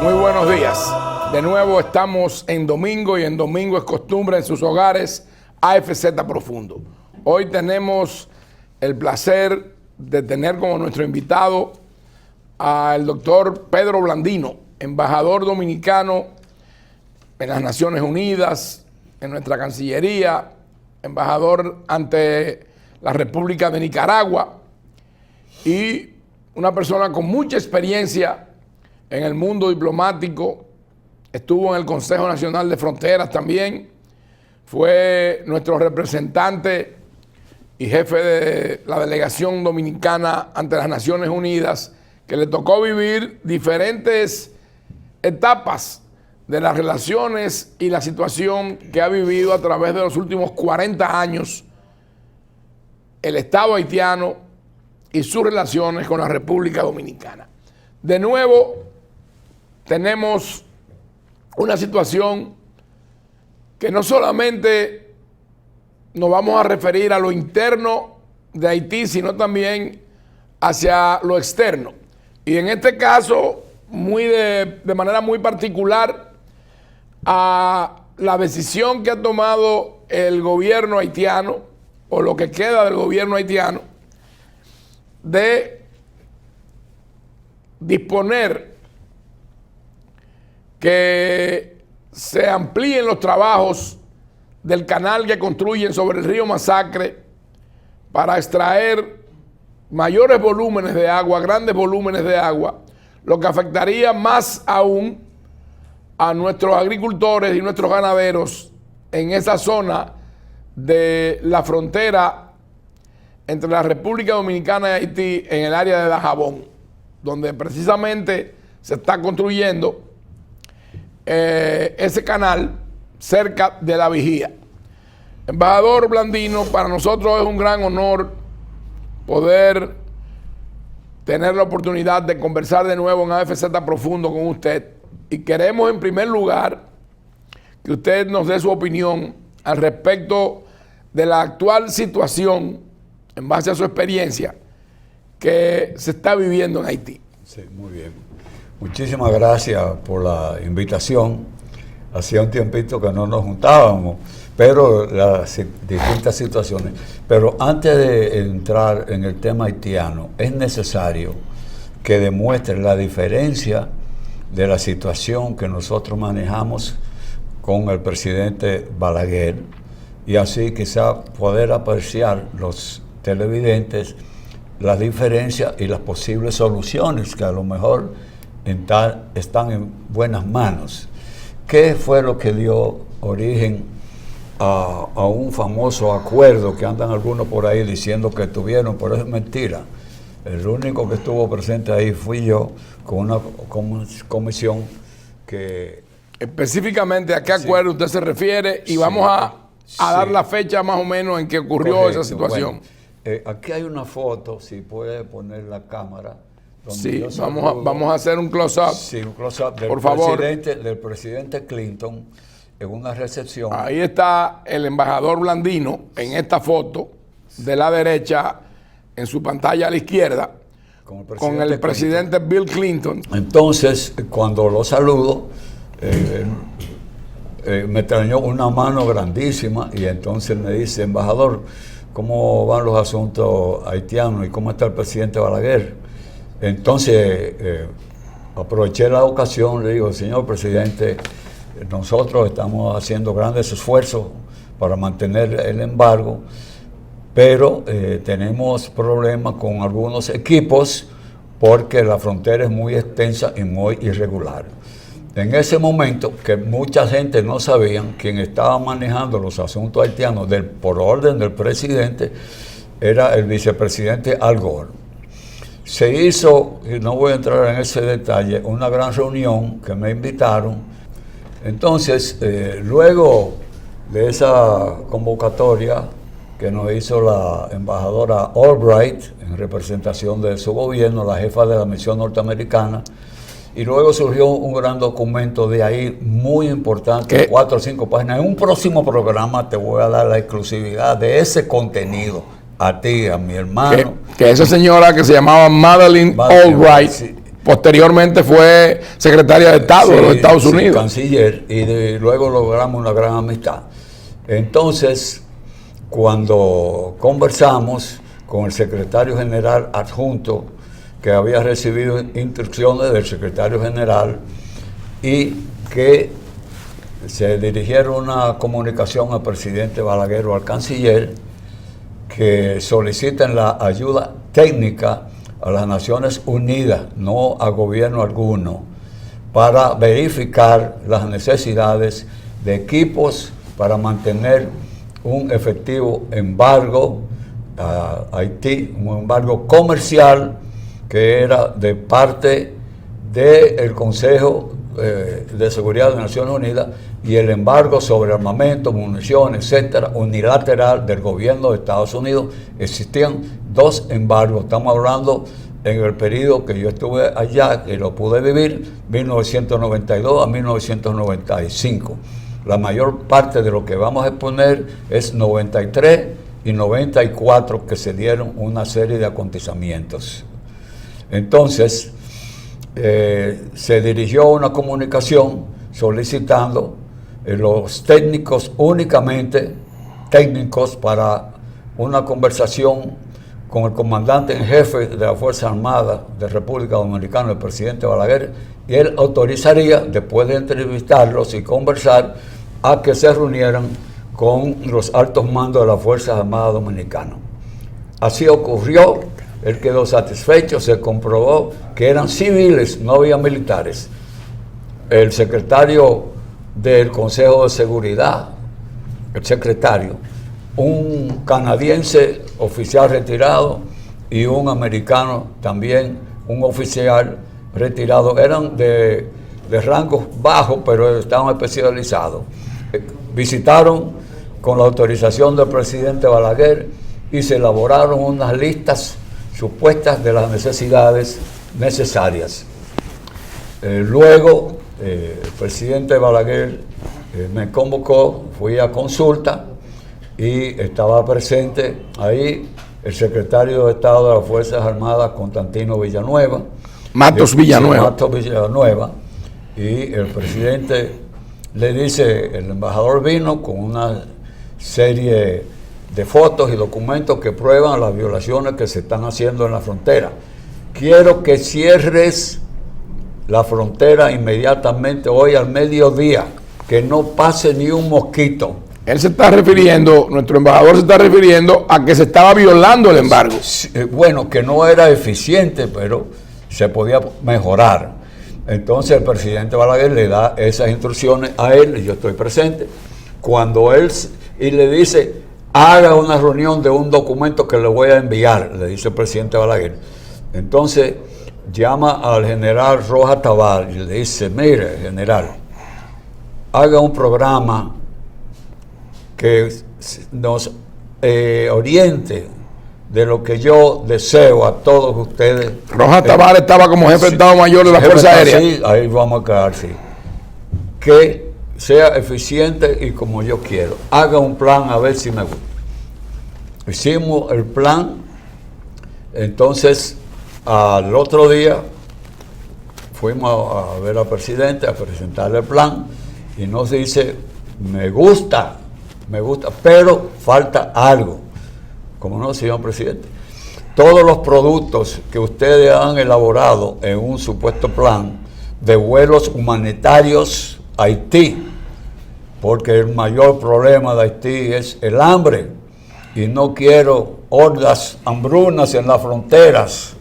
Muy buenos días. De nuevo estamos en domingo y en domingo es costumbre en sus hogares AFZ Profundo. Hoy tenemos el placer de tener como nuestro invitado al doctor Pedro Blandino, embajador dominicano en las Naciones Unidas, en nuestra Cancillería, embajador ante la República de Nicaragua y una persona con mucha experiencia en el mundo diplomático. Estuvo en el Consejo Nacional de Fronteras también, fue nuestro representante y jefe de la delegación dominicana ante las Naciones Unidas, que le tocó vivir diferentes etapas de las relaciones y la situación que ha vivido a través de los últimos 40 años el Estado haitiano y sus relaciones con la República Dominicana. De nuevo, tenemos una situación que no solamente nos vamos a referir a lo interno de Haití, sino también hacia lo externo. Y en este caso, de manera muy particular, a la decisión que ha tomado el gobierno haitiano, o lo que queda del gobierno haitiano, de disponer que se amplíen los trabajos del canal que construyen sobre el río Masacre para extraer mayores volúmenes de agua, grandes volúmenes de agua, lo que afectaría más aún a nuestros agricultores y nuestros ganaderos en esa zona de la frontera entre la República Dominicana y Haití, en el área de Dajabón, donde precisamente se está construyendo ese canal cerca de La Vigía. Embajador Blandino, para nosotros es un gran honor poder tener la oportunidad de conversar de nuevo en AFZ Profundo con usted, y queremos en primer lugar que usted nos dé su opinión al respecto de la actual situación en base a su experiencia que se está viviendo en Haití. Sí, muy bien. Muchísimas gracias por la invitación. Hacía un tiempito que no nos juntábamos, pero las distintas situaciones. Pero antes de entrar en el tema haitiano, es necesario que demuestre la diferencia de la situación que nosotros manejamos con el presidente Balaguer, y así quizá poder apreciar los televidentes las diferencias y las posibles soluciones que a lo mejor están en buenas manos. ¿Qué fue lo que dio origen a un famoso acuerdo que andan algunos por ahí diciendo que tuvieron? Pero es mentira. El único que estuvo presente ahí fui yo, con una comisión que... Específicamente, ¿a qué acuerdo usted se refiere? Y vamos a dar la fecha más o menos en que ocurrió. Correcto, esa situación. Bueno, aquí hay una foto, si puede poner la cámara. Sí, vamos a hacer un close-up. Sí, un close-up del presidente Clinton en una recepción. Ahí está el embajador Blandino en esta foto, de la derecha, en su pantalla a la izquierda, con el presidente Bill Clinton. Entonces, cuando lo saludo, me extrañó una mano grandísima, y entonces me dice: embajador, ¿cómo van los asuntos haitianos y cómo está el presidente Balaguer? Entonces aproveché la ocasión, le digo: señor presidente, nosotros estamos haciendo grandes esfuerzos para mantener el embargo, pero tenemos problemas con algunos equipos porque la frontera es muy extensa y muy irregular. En ese momento, que mucha gente no sabía, quien estaba manejando los asuntos haitianos por orden del presidente era el vicepresidente Al Gore. Se hizo, y no voy a entrar en ese detalle, una gran reunión que me invitaron. Entonces, luego de esa convocatoria que nos hizo la embajadora Albright, en representación de su gobierno, la jefa de la misión norteamericana, y luego surgió un gran documento de ahí muy importante, 4 o 5 páginas. En un próximo programa te voy a dar la exclusividad de ese contenido, a ti, a mi hermano. Que esa señora que se llamaba Madeleine Albright, sí, posteriormente fue secretaria de Estado de los Estados Unidos. Canciller, y luego logramos una gran amistad. Entonces, cuando conversamos con el secretario general adjunto, que había recibido instrucciones del secretario general y que se dirigieron una comunicación al presidente Balaguer o al canciller que soliciten la ayuda técnica a las Naciones Unidas, no a gobierno alguno, para verificar las necesidades de equipos para mantener un efectivo embargo a Haití, un embargo comercial que era de parte del Consejo de Seguridad de Naciones Unidas, y el embargo sobre armamento, munición, etcétera, unilateral del gobierno de Estados Unidos. Existían 2 embargos. Estamos hablando en el periodo que yo estuve allá, que lo pude vivir, 1992 a 1995. La mayor parte de lo que vamos a exponer es 93 y 94, que se dieron una serie de acontecimientos. Entonces, se dirigió una comunicación solicitando los técnicos, únicamente técnicos, para una conversación con el comandante en jefe de la Fuerza Armada de República Dominicana, el presidente Balaguer, y él autorizaría, después de entrevistarlos y conversar, a que se reunieran con los altos mandos de las Fuerzas Armadas Dominicanas. Así ocurrió, él quedó satisfecho, se comprobó que eran civiles, no había militares. El secretario del Consejo de Seguridad, el secretario, un canadiense oficial retirado y un americano también, un oficial retirado, eran de rangos bajos, pero estaban especializados. Visitaron con la autorización del presidente Balaguer y se elaboraron unas listas supuestas de las necesidades necesarias. Luego, el presidente Balaguer me convocó, fui a consulta y estaba presente ahí el secretario de Estado de las Fuerzas Armadas, Constantino Villanueva. Matos Villanueva. Matos Villanueva. Y el presidente le dice, el embajador vino con una serie de fotos y documentos que prueban las violaciones que se están haciendo en la frontera. Quiero que cierres la frontera inmediatamente hoy al mediodía, que no pase ni un mosquito. Él se está refiriendo, nuestro embajador se está refiriendo a que se estaba violando el embargo. Bueno, que no era eficiente, pero se podía mejorar. Entonces el presidente Balaguer le da esas instrucciones a él, y yo estoy presente, cuando él, y le dice, haga una reunión de un documento que le voy a enviar, le dice el presidente Balaguer. Entonces llama al general Rojas Tabar y le dice, mire, general, haga un programa que nos oriente de lo que yo deseo a todos ustedes. Rojas Tabar estaba como jefe de Estado Mayor de la Fuerza Aérea. Sí, ahí vamos a quedar, sí. Que sea eficiente y como yo quiero. Haga un plan a ver si me gusta. Hicimos el plan, entonces al otro día fuimos a ver al presidente, a presentarle el plan, y nos dice, me gusta, pero falta algo. ¿Cómo no, señor presidente? Todos los productos que ustedes han elaborado en un supuesto plan de vuelos humanitarios a Haití, porque el mayor problema de Haití es el hambre, y no quiero hordas hambrunas en las fronteras,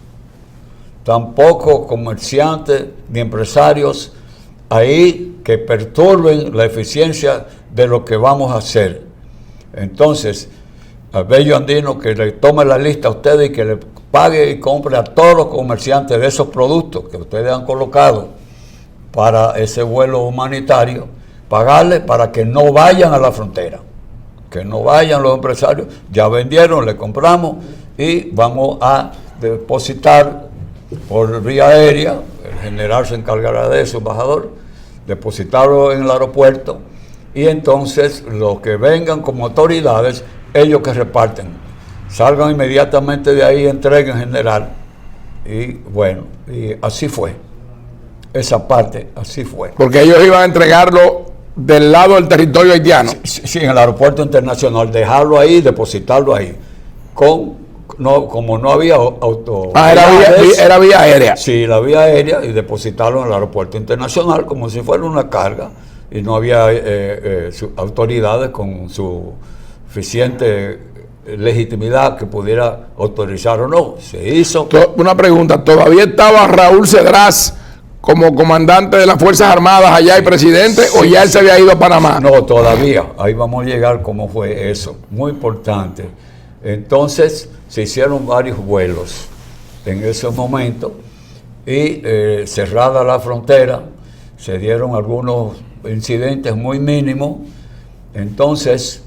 tampoco comerciantes ni empresarios ahí que perturben la eficiencia de lo que vamos a hacer. Entonces, al bello andino que le tome la lista a ustedes y que le pague y compre a todos los comerciantes de esos productos que ustedes han colocado para ese vuelo humanitario, pagarle para que no vayan a la frontera, que no vayan los empresarios. Ya vendieron, le compramos y vamos a depositar por vía aérea, el general se encargará de eso, embajador, depositarlo en el aeropuerto, y entonces los que vengan como autoridades, ellos que reparten, salgan inmediatamente de ahí, entreguen general, Y bueno, y así fue. Esa parte, así fue. Porque ellos iban a entregarlo del lado del territorio haitiano. Sí, en el aeropuerto internacional, dejarlo ahí, depositarlo ahí. Como no había auto. Era vía aérea. Sí, la vía aérea, y depositarlo en el aeropuerto internacional como si fuera una carga, y no había autoridades con suficiente legitimidad que pudiera autorizar o no. Se hizo. Una pregunta, ¿todavía estaba Raúl Cedrás como comandante de las Fuerzas Armadas allá y presidente, o ya él se había ido a Panamá? No, todavía. Ahí vamos a llegar cómo fue eso. Muy importante. Entonces se hicieron varios vuelos en ese momento, y cerrada la frontera, se dieron algunos incidentes muy mínimos. Entonces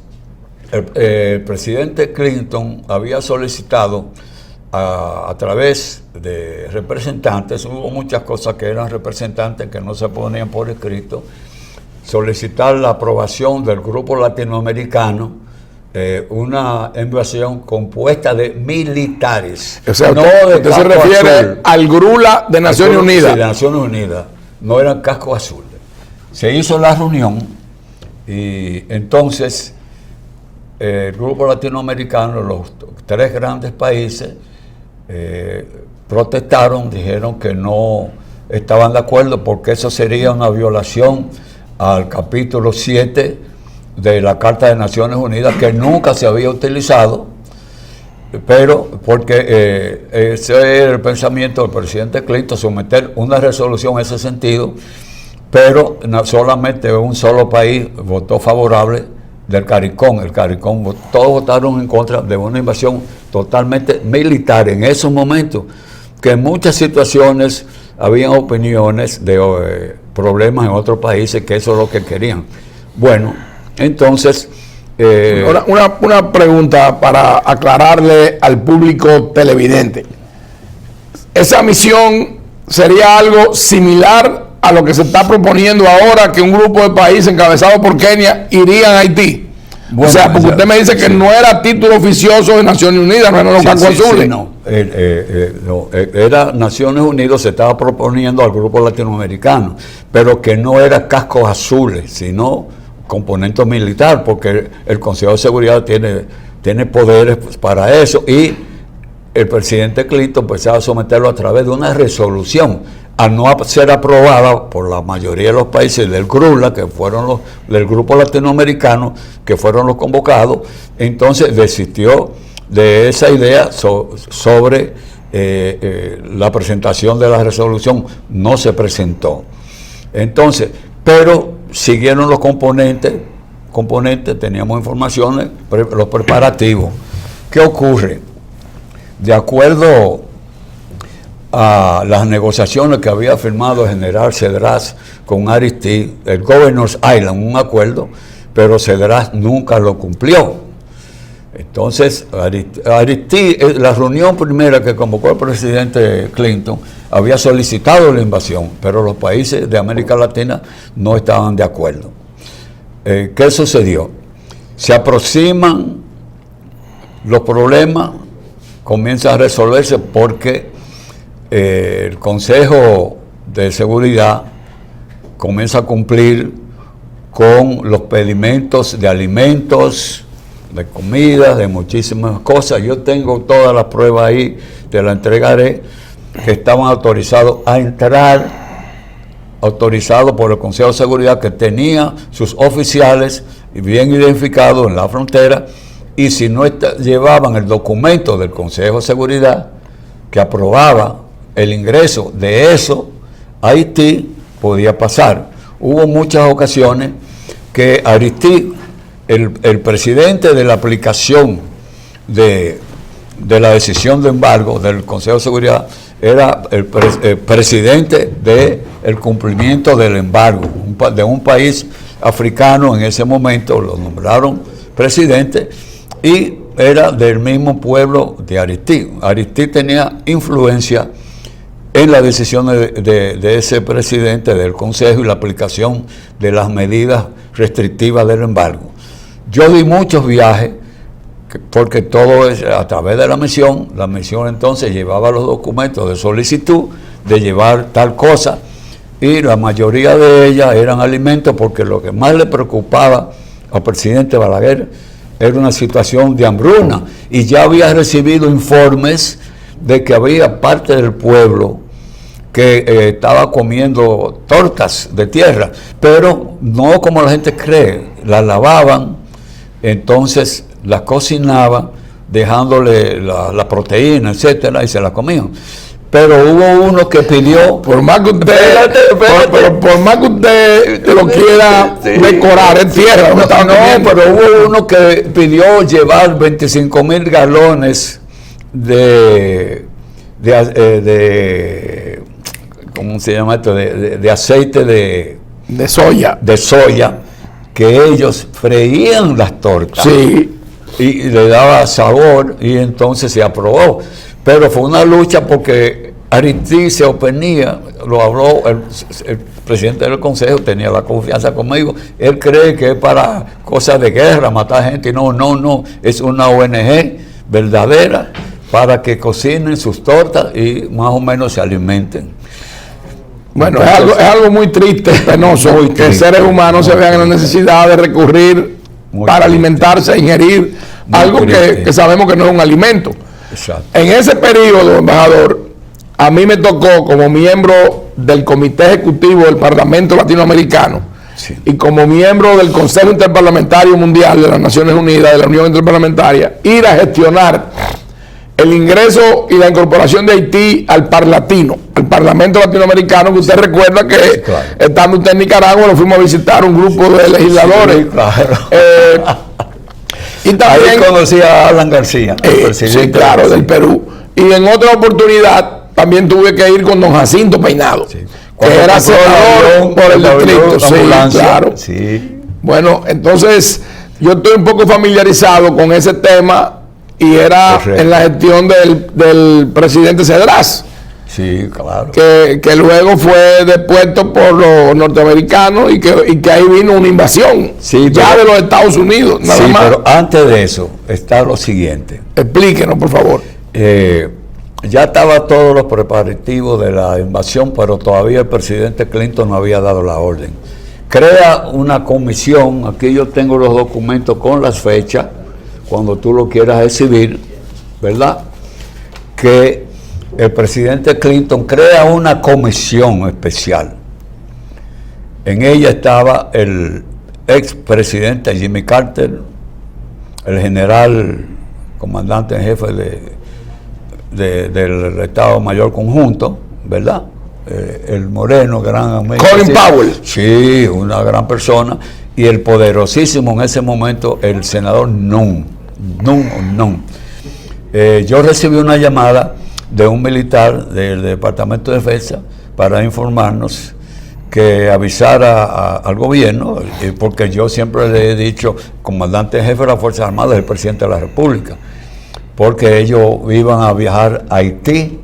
el presidente Clinton había solicitado a través de representantes, hubo muchas cosas que eran representantes que no se ponían por escrito, solicitar la aprobación del grupo latinoamericano, una invasión compuesta de militares. O sea, no usted se refiere azul, al GRULA de Naciones Unidas. Sí, de Naciones Unidas, no eran casco azul. Se hizo la reunión, y entonces el grupo latinoamericano, los tres grandes países, protestaron, dijeron que no estaban de acuerdo porque eso sería una violación al capítulo 7 de la Carta de Naciones Unidas, que nunca se había utilizado, pero porque ese era el pensamiento del presidente Clinton, someter una resolución en ese sentido, pero solamente un solo país votó favorable, del CARICOM. El CARICOM, todos votaron en contra de una invasión totalmente militar en esos momentos, que en muchas situaciones habían opiniones de problemas en otros países que eso es lo que querían. Bueno, entonces una pregunta para aclararle al público televidente. ¿Esa misión sería algo similar a lo que se está proponiendo ahora, que un grupo de países encabezado por Kenia irían a Haití? Bueno, o sea, porque usted me dice que sí, no era título oficioso de Naciones Unidas, no eran los cascos azules. No, era Naciones Unidas, se estaba proponiendo al grupo latinoamericano, pero que no era cascos azules, sino componente militar, porque el Consejo de Seguridad tiene poderes para eso, y el presidente Clinton empezaba a someterlo a través de una resolución, a no ser aprobada por la mayoría de los países del GRULA, que fueron los del grupo latinoamericano, que fueron los convocados. Entonces desistió de esa idea sobre la presentación de la resolución, no se presentó. Entonces, pero siguieron los componentes, teníamos informaciones, los preparativos. ¿Qué ocurre? De acuerdo a las negociaciones que había firmado el general Cedrás con Aristide, el Governor's Island, un acuerdo, pero Cedrás nunca lo cumplió. Entonces, Aristide, la reunión primera que convocó el presidente Clinton, había solicitado la invasión, pero los países de América Latina no estaban de acuerdo. ¿Qué sucedió? Se aproximan los problemas, comienzan a resolverse porque el Consejo de Seguridad comienza a cumplir con los pedimentos de alimentos, de comida, de muchísimas cosas. Yo tengo todas las pruebas ahí, te las entregaré, que estaban autorizados a entrar, autorizados por el Consejo de Seguridad, que tenía sus oficiales bien identificados en la frontera, y si no llevaban el documento del Consejo de Seguridad que aprobaba el ingreso de eso, Haití podía pasar. Hubo muchas ocasiones que Aristide, el presidente de la aplicación de la decisión de embargo del Consejo de Seguridad, era el presidente del cumplimiento del embargo de un país africano. En ese momento lo nombraron presidente y era del mismo pueblo de Aristide. Aristide tenía influencia en las decisiones de ese presidente del Consejo y la aplicación de las medidas restrictivas del embargo. Yo di muchos viajes porque todo es a través de la misión entonces llevaba los documentos de solicitud de llevar tal cosa, y la mayoría de ellas eran alimentos, porque lo que más le preocupaba al presidente Balaguer era una situación de hambruna, y ya había recibido informes de que había parte del pueblo que estaba comiendo tortas de tierra, pero no como la gente cree, las lavaban, entonces las cocinaban, dejándole la proteína, etcétera, y se la comían. Pero hubo uno que pidió, por más que usted, por más que usted lo quiera decorar, es tierra. No, pero hubo uno que pidió llevar 25,000 galones de ¿cómo se llama esto? De aceite de soya. De soya, que ellos freían las tortas. Sí. Y le daba sabor, y entonces se aprobó. Pero fue una lucha porque Aristide se oponía, lo habló el presidente del consejo, tenía la confianza conmigo. Él cree que es para cosas de guerra, matar gente. No, es una ONG verdadera para que cocinen sus tortas y más o menos se alimenten. Bueno, entonces, es algo muy triste, penoso, muy triste, que seres humanos se vean en la necesidad de recurrir para alimentarse, ingerir algo que sabemos que no es un alimento. Exacto. En ese periodo, embajador, a mí me tocó como miembro del Comité Ejecutivo del Parlamento Latinoamericano, sí, y como miembro del Consejo Interparlamentario Mundial de las Naciones Unidas, de la Unión Interparlamentaria, ir a gestionar el ingreso y la incorporación de Haití al Parlatino, al Parlamento Latinoamericano, que usted recuerda que, sí, claro, estando usted en Nicaragua, lo fuimos a visitar un grupo de legisladores. Sí, claro. Y también ahí conocí a Alan García, el presidente, sí, claro, del Perú. Y en otra oportunidad también tuve que ir con don Jacinto Peinado, sí, que era senador por el distrito. Sí, claro. Sí. Bueno, entonces yo estoy un poco familiarizado con ese tema, y era correcto, en la gestión del presidente Cedras. Sí, claro. Que luego fue depuesto por los norteamericanos, y que ahí vino una invasión, sí, ya de los Estados Unidos, nada sí, más. Pero antes de eso está lo siguiente. Explíquenos, por favor. Ya estaba todos los preparativos de la invasión, pero todavía el presidente Clinton no había dado la orden. Crea una comisión, aquí yo tengo los documentos con las fechas, cuando tú lo quieras exhibir, ¿verdad? Que el presidente Clinton crea una comisión especial. En ella estaba el expresidente Jimmy Carter, el general comandante en jefe del Estado Mayor Conjunto, ¿verdad? El moreno, gran amigo. Colin Powell. Sí, una gran persona. Y el poderosísimo en ese momento, el senador Nunn. Yo recibí una llamada de un militar del Departamento de Defensa para informarnos que avisara al gobierno, porque yo siempre le he dicho, comandante en jefe de las Fuerzas Armadas es el presidente de la República, porque ellos iban a viajar a Haití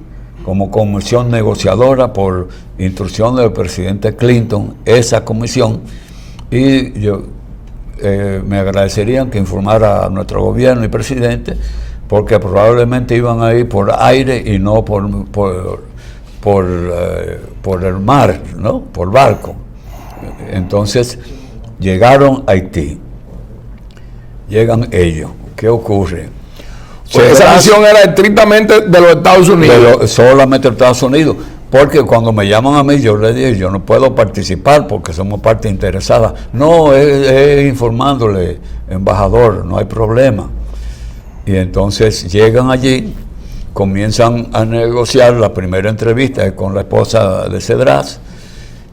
como comisión negociadora por instrucción del presidente Clinton, esa comisión, y yo me agradecerían que informara a nuestro gobierno y presidente, porque probablemente iban a ir por aire y no por el mar, ¿no? Por barco. Entonces llegaron a Haití, llegan ellos. ¿Qué ocurre? Pues esa misión era estrictamente de los Estados Unidos. Solamente de Estados Unidos. Porque cuando me llaman a mí, yo les dije, yo no puedo participar porque somos parte interesada. No, es informándole, embajador, no hay problema. Y entonces llegan allí, comienzan a negociar. La primera entrevista es con la esposa de Cedras,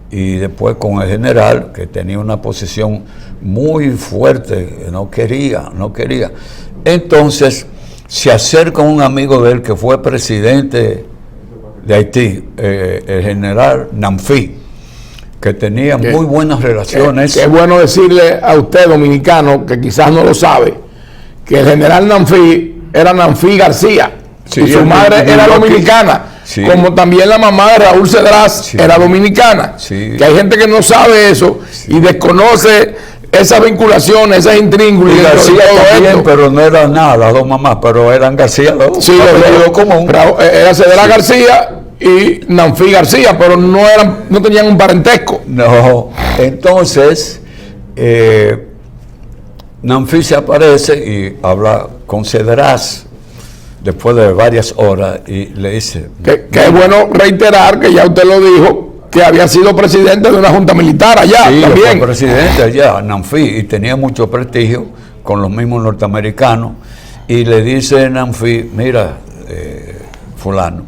y después con el general, que tenía una posición muy fuerte, no quería. Entonces se acerca un amigo de él que fue presidente de Haití, el general Namfi, que tenía muy buenas relaciones. Es bueno decirle a usted, dominicano, que quizás no lo sabe, que el general Namfi era Namfi García, sí, y su madre era dominicana, sí, como también la mamá de Raúl Cedras, sí, era dominicana, sí, que hay gente que no sabe eso, sí, y desconoce esas vinculaciones, esas intríngulis. Y García también, pero no eran nada, las dos mamás, pero eran García los dos. Sí, apellido común. Era Cedra García y Nanfi García, pero no tenían un parentesco. No, entonces Nanfi se aparece y habla con Cedras después de varias horas y le dice... Que es bueno reiterar que ya usted lo dijo, que había sido presidente de una junta militar allá, sí, también. Fue presidente allá, Nanfi, y tenía mucho prestigio con los mismos norteamericanos. Y le dice Nanfi, mira, fulano,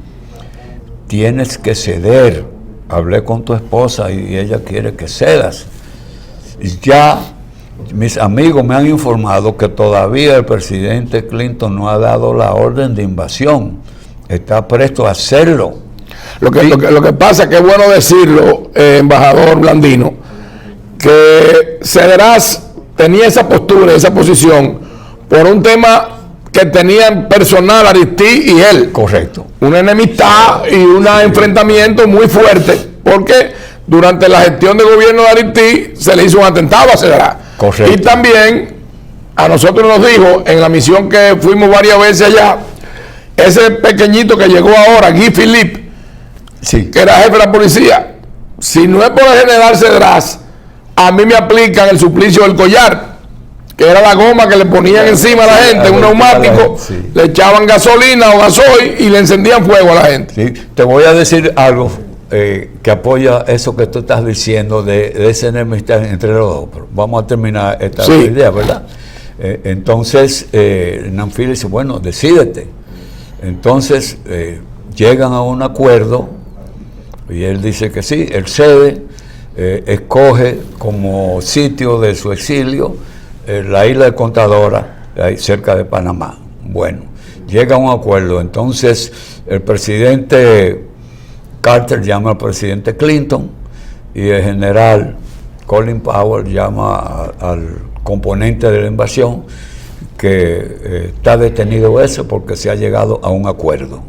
tienes que ceder. Hablé con tu esposa y ella quiere que cedas. Y ya mis amigos me han informado que todavía el presidente Clinton no ha dado la orden de invasión. Está presto a hacerlo. Lo que pasa es que es bueno decirlo, embajador Blandino, que Cedras tenía esa postura, esa posición, por un tema que tenían personal Aristide y él. Correcto. Una enemistad y un enfrentamiento muy fuerte, porque durante la gestión de gobierno de Aristide se le hizo un atentado a Cedras. Correcto. Y también a nosotros nos dijo, en la misión que fuimos varias veces allá, ese pequeñito que llegó ahora, Guy Philippe, sí, que era jefe de la policía, si no es por el general Cedras, a mí me aplican el suplicio del collar, que era la goma que le ponían encima a la gente, un neumático, sí, le echaban gasolina o gasoil y le encendían fuego a la gente. Sí. Te voy a decir algo que apoya eso que tú estás diciendo de esa enemistad entre los dos. Pero vamos a terminar esta idea, ¿verdad? Entonces, Nanfi le dice, bueno, decídete. Entonces, llegan a un acuerdo y él dice que sí, él cede, escoge como sitio de su exilio la isla de Contadora, ahí cerca de Panamá. Bueno, llega a un acuerdo. Entonces, el presidente Carter llama al presidente Clinton y el general Colin Powell llama al componente de la invasión que está detenido eso porque se ha llegado a un acuerdo.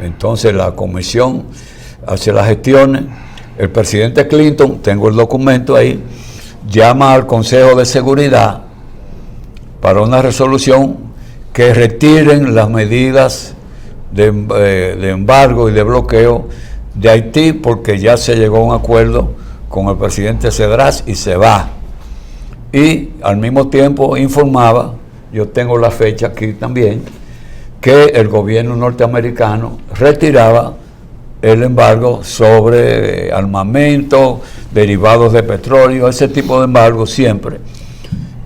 Entonces la comisión hace las gestiones, el presidente Clinton, tengo el documento ahí, llama al Consejo de Seguridad para una resolución que retiren las medidas de embargo y de bloqueo de Haití porque ya se llegó a un acuerdo con el presidente Cedras y se va. Y al mismo tiempo informaba, yo tengo la fecha aquí también, que el gobierno norteamericano retiraba el embargo sobre armamento, derivados de petróleo, ese tipo de embargo siempre.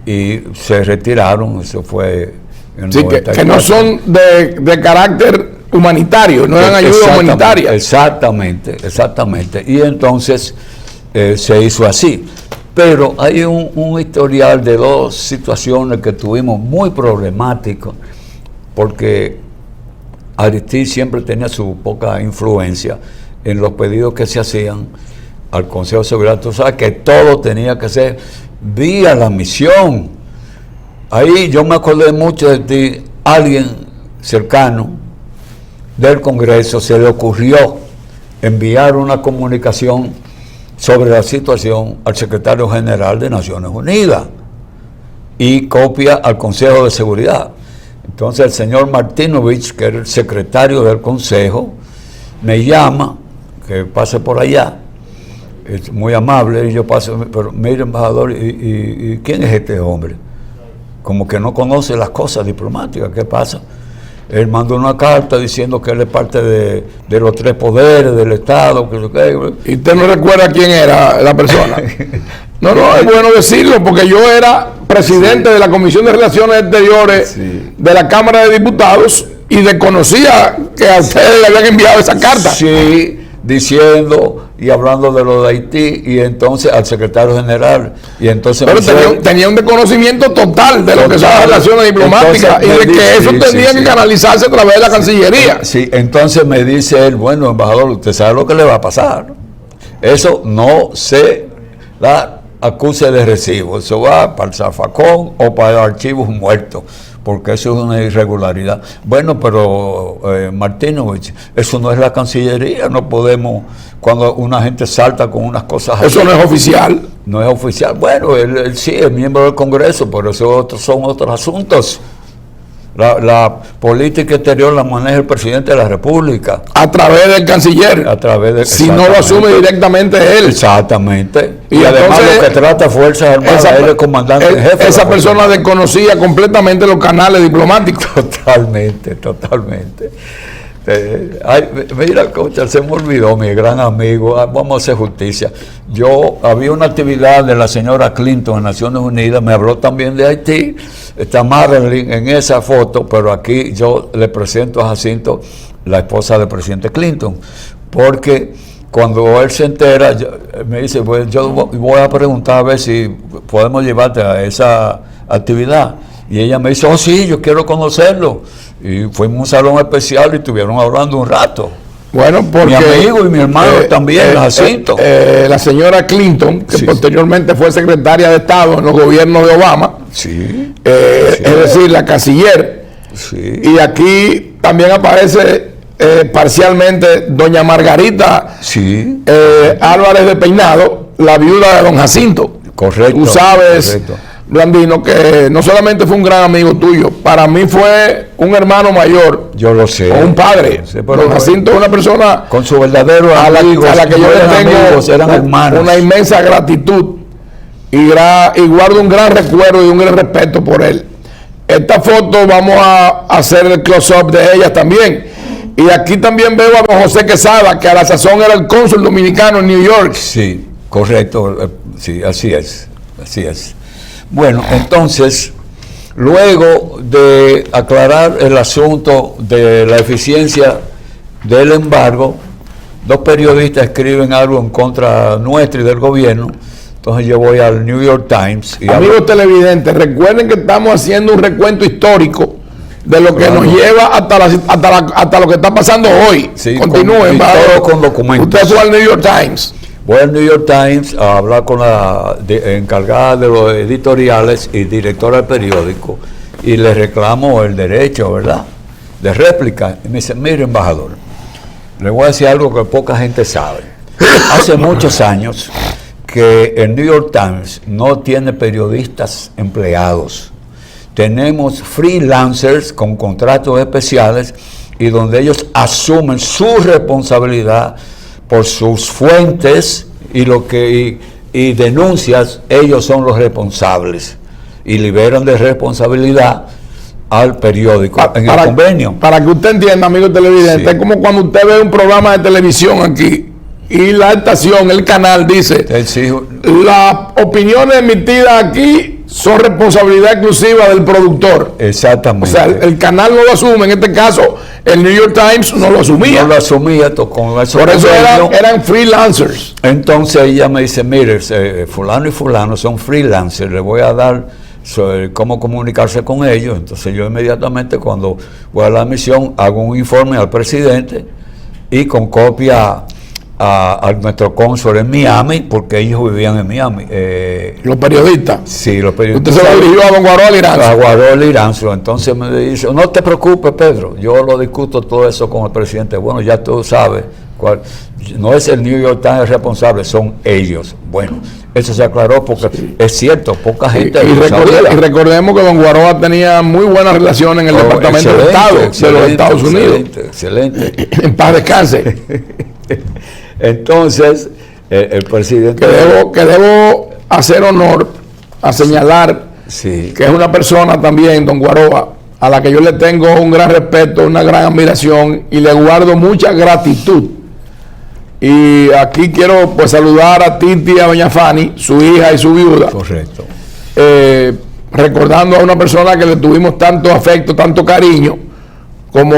Y se retiraron, eso fue en el sí, que no son de carácter humanitario, no eran ayuda humanitaria. Exactamente. Y entonces se hizo así. Pero hay un historial de dos situaciones que tuvimos muy problemáticos, porque Aristide siempre tenía su poca influencia en los pedidos que se hacían al Consejo de Seguridad. Tú sabes que todo tenía que ser vía la misión. Ahí yo me acordé mucho de ti, alguien cercano del Congreso se le ocurrió enviar una comunicación sobre la situación al secretario general de Naciones Unidas y copia al Consejo de Seguridad. Entonces el señor Martinovich, que era el secretario del Consejo, me llama, que pase por allá, es muy amable, y yo paso, pero mire, embajador, ¿y quién es este hombre? Como que no conoce las cosas diplomáticas, ¿qué pasa? Él mandó una carta diciendo que él es parte de los tres poderes del Estado. ¿Y usted no recuerda quién era la persona? No, es bueno decirlo, porque yo era presidente de la Comisión de Relaciones Exteriores de la Cámara de Diputados y desconocía que a ustedes le habían enviado esa carta. Sí, diciendo y hablando de lo de Haití, y entonces al secretario general, y entonces... Pero tenía un desconocimiento total de lo que son las relaciones diplomáticas, entonces, y de que eso tenía que canalizarse a través de la Cancillería. Sí, entonces me dice él, bueno, embajador, usted sabe lo que le va a pasar. Eso no se da acuse de recibo, eso va para el zafacón o para archivos muertos, porque eso es una irregularidad. Bueno, pero Martinovich, eso no es la Cancillería, no podemos, cuando una gente salta con unas cosas eso así. No es oficial. no es oficial. Bueno, él sí es miembro del Congreso, pero esos son otros asuntos. La política exterior la maneja el presidente de la República. A través del canciller. A través de, si no lo asume directamente él. Exactamente. Y además entonces, lo que trata Fuerzas Armadas es el comandante en jefe. Esa persona desconocía completamente los canales diplomáticos. Totalmente. Mira, coach, se me olvidó mi gran amigo. Vamos a hacer justicia. Había una actividad de la señora Clinton en Naciones Unidas, me habló también de Haití. Está Marilyn en esa foto, pero aquí yo le presento a Jacinto, la esposa del presidente Clinton, porque cuando él se entera, me dice, pues yo voy a preguntar a ver si podemos llevarte a esa actividad. Y ella me dice, oh sí, yo quiero conocerlo. Y fuimos a un salón especial y estuvieron hablando un rato. Bueno, porque mi amigo y mi hermano también, Jacinto. La señora Clinton, que sí, posteriormente fue secretaria de Estado en los gobiernos de Obama, sí, es decir, la canciller. Sí. Y aquí también aparece parcialmente doña Margarita sí, Álvarez de Peinado, la viuda de don Jacinto. Correcto. Tú sabes, correcto, Blandino, que no solamente fue un gran amigo tuyo, para mí fue un hermano mayor. Yo lo sé. O un padre. Sé, don Jacinto es una persona con su verdadero amigo, a la que yo le tengo una inmensa gratitud y guardo un gran recuerdo y un gran respeto por él. Esta foto vamos a hacer el close-up de ella también. Y aquí también veo a don José Quesada, que a la sazón era el cónsul dominicano en New York. Sí, correcto. Sí, así es. Bueno, entonces, luego de aclarar el asunto de la eficiencia del embargo, dos periodistas escriben algo en contra nuestra y del gobierno. Entonces yo voy al New York Times. Y amigos televidentes, recuerden que estamos haciendo un recuento histórico de lo que nos lleva hasta lo que está pasando hoy. Sí, continúen, con documentos. Usted fue al New York Times. Voy al New York Times a hablar con la encargada de los editoriales y directora del periódico y le reclamo el derecho, ¿verdad?, de réplica. Y me dice, mire, embajador, le voy a decir algo que poca gente sabe. Hace muchos años que el New York Times no tiene periodistas empleados. Tenemos freelancers con contratos especiales y donde ellos asumen su responsabilidad por sus fuentes y denuncias. Ellos son los responsables y liberan de responsabilidad al periódico en el convenio. Para que usted entienda, amigo televidente, sí, es como cuando usted ve un programa de televisión aquí y la estación, el canal dice, las opiniones emitidas aquí son responsabilidad exclusiva del productor. Exactamente. O sea, el canal no lo asume, en este caso el New York Times no lo asumía. No lo asumía, con eso. Por eso eran freelancers. Entonces ella me dice, mire, fulano y fulano son freelancers, le voy a dar cómo comunicarse con ellos. Entonces yo inmediatamente cuando voy a la misión hago un informe al presidente y con copia a nuestro cónsul en Miami, porque ellos vivían en Miami. ¿Los periodistas? Sí, los periodistas. ¿Usted se lo dirigió a don Guaroa Liranzo? A Guaroa Liranzo. Entonces me dice, no te preocupes, Pedro, yo lo discuto todo eso con el presidente. Bueno, ya tú sabes, no es el New York Times responsable, son ellos. Bueno, eso se aclaró porque sí, es cierto, poca gente. Y recordemos que don Guaroa tenía muy buenas relaciones en el Departamento de Estado de los Estados Unidos. Excelente. En paz descanse. Entonces, el presidente... Que debo hacer honor a señalar, sí, que es una persona también, don Guaroa, a la que yo le tengo un gran respeto, una gran admiración y le guardo mucha gratitud. Y aquí quiero pues saludar a Titi y a doña Fanny, su hija y su viuda. Correcto. Recordando a una persona que le tuvimos tanto afecto, tanto cariño, como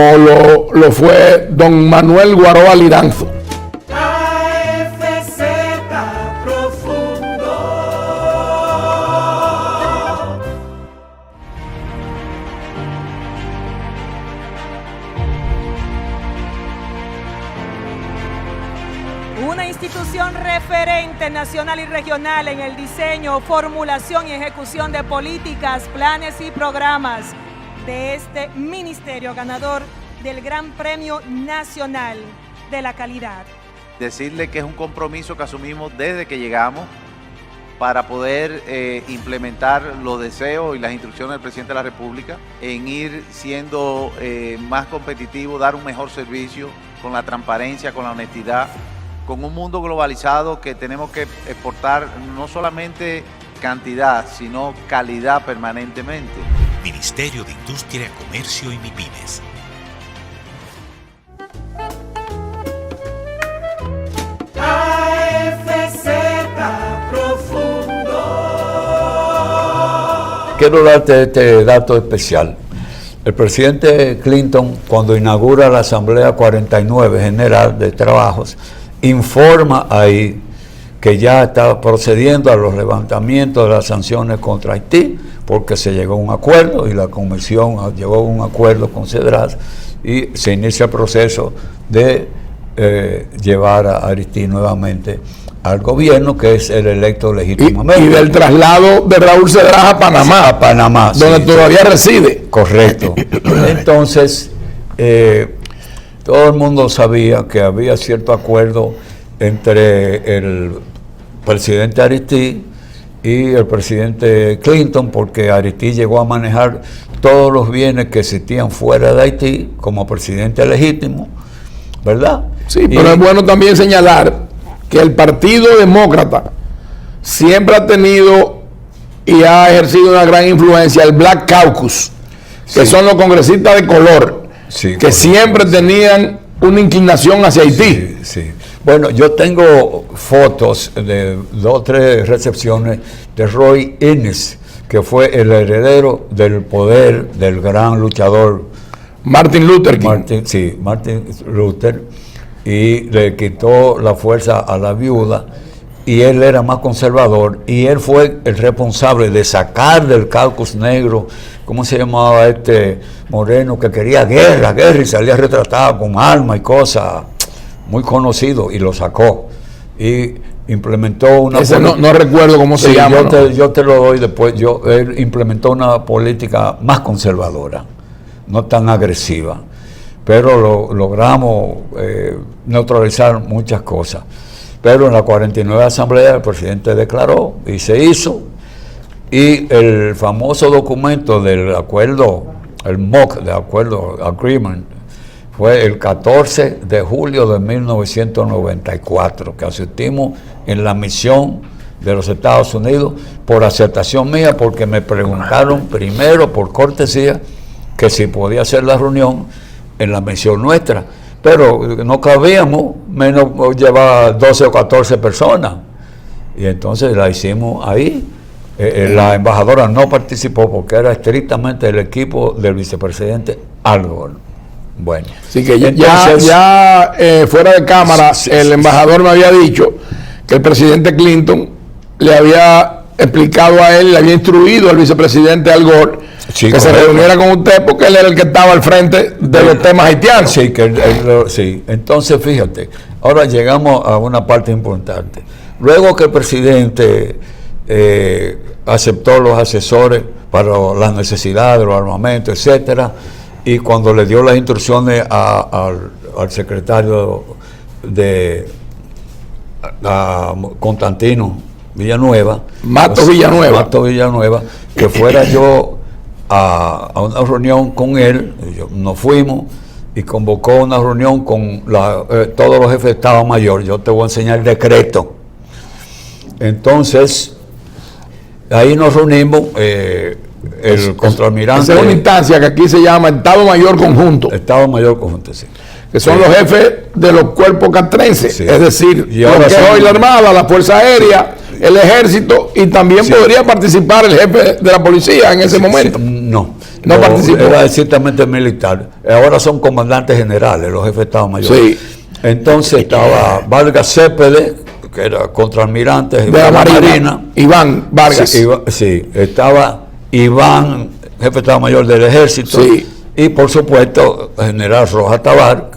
lo fue don Manuel Guaroa Liranzo. Una institución referente nacional y regional en el diseño, formulación y ejecución de políticas, planes y programas de este ministerio ganador del Gran Premio Nacional de la Calidad. Decirle que es un compromiso que asumimos desde que llegamos para poder implementar los deseos y las instrucciones del presidente de la República en ir siendo más competitivo, dar un mejor servicio con la transparencia, con la honestidad, con un mundo globalizado que tenemos que exportar no solamente cantidad, sino calidad permanentemente. Ministerio de Industria, Comercio y MIPYMES. Quiero darte este dato especial. El presidente Clinton, cuando inaugura la Asamblea 49 General de Trabajos, informa ahí que ya está procediendo a los levantamientos de las sanciones contra Haití, porque se llegó a un acuerdo y la Comisión llegó a un acuerdo con CEDRAS y se inicia el proceso de llevar a Haití nuevamente al gobierno, que es el electo legítimamente. Y del traslado de Raúl Cedras a Panamá. A Panamá, donde sí, todavía reside. Correcto. Entonces, todo el mundo sabía que había cierto acuerdo entre el presidente Aristide y el presidente Clinton, porque Aristide llegó a manejar todos los bienes que existían fuera de Haití como presidente legítimo, ¿verdad? Sí, pero es bueno también señalar que el Partido Demócrata siempre ha tenido y ha ejercido una gran influencia el Black Caucus, que son los congresistas de color, que siempre tenían una inclinación hacia Haití. Sí. Bueno, yo tengo fotos de 2 o 3 recepciones de Roy Innes, que fue el heredero del poder del gran luchador Martin Luther King. Martin Luther, y le quitó la fuerza a la viuda, y él era más conservador, y él fue el responsable de sacar del caucus negro, ¿cómo se llamaba este moreno que quería guerra, y salía retratado con armas y cosas, muy conocido, y lo sacó y implementó una no recuerdo cómo se llama. Yo te lo doy después. Él implementó una política más conservadora, no tan agresiva, pero logramos neutralizar muchas cosas. Pero en la 49 Asamblea el presidente declaró y se hizo, y el famoso documento del acuerdo, el MOC de acuerdo, agreement, fue el 14 de julio de 1994, que asistimos en la misión de los Estados Unidos por aceptación mía, porque me preguntaron primero por cortesía que si podía hacer la reunión en la misión nuestra, pero no cabíamos, menos llevaba 12 o 14 personas, y entonces la hicimos ahí. La embajadora no participó porque era estrictamente el equipo del vicepresidente Al Gore. Bueno, así que entonces, fuera de cámara, el embajador me había dicho que el presidente Clinton le había explicado a él, le había instruido al vicepresidente Al Gore que se reuniera con usted, porque él era el que estaba al frente de los temas haitianos. Sí, entonces fíjate, ahora llegamos a una parte importante. Luego que el presidente aceptó los asesores para las necesidades, los armamentos, etcétera, y cuando le dio las instrucciones al secretario de Constantino Villanueva, Mato Villanueva, que fuera yo a una reunión con él, nos fuimos y convocó una reunión con todos los jefes de Estado Mayor. Yo te voy a enseñar el decreto. Entonces, ahí nos reunimos. El contraalmirante. Esa es una instancia que aquí se llama Estado Mayor Conjunto. Estado Mayor Conjunto, sí. Que son los jefes de los cuerpos castrenses. Sí. Es decir, lo que es hoy la Armada, la Fuerza Aérea, el Ejército, y también podría participar el jefe de la policía en ese momento. No participó. Era estrictamente militar. Ahora son comandantes generales, los jefes de Estado Mayor. Sí. Entonces estaba Vargas Cepede, que era contraalmirante de la Marina. Iván Vargas. Sí, estaba Iván, jefe de Estado Mayor del Ejército, y por supuesto general Rojas Tabar,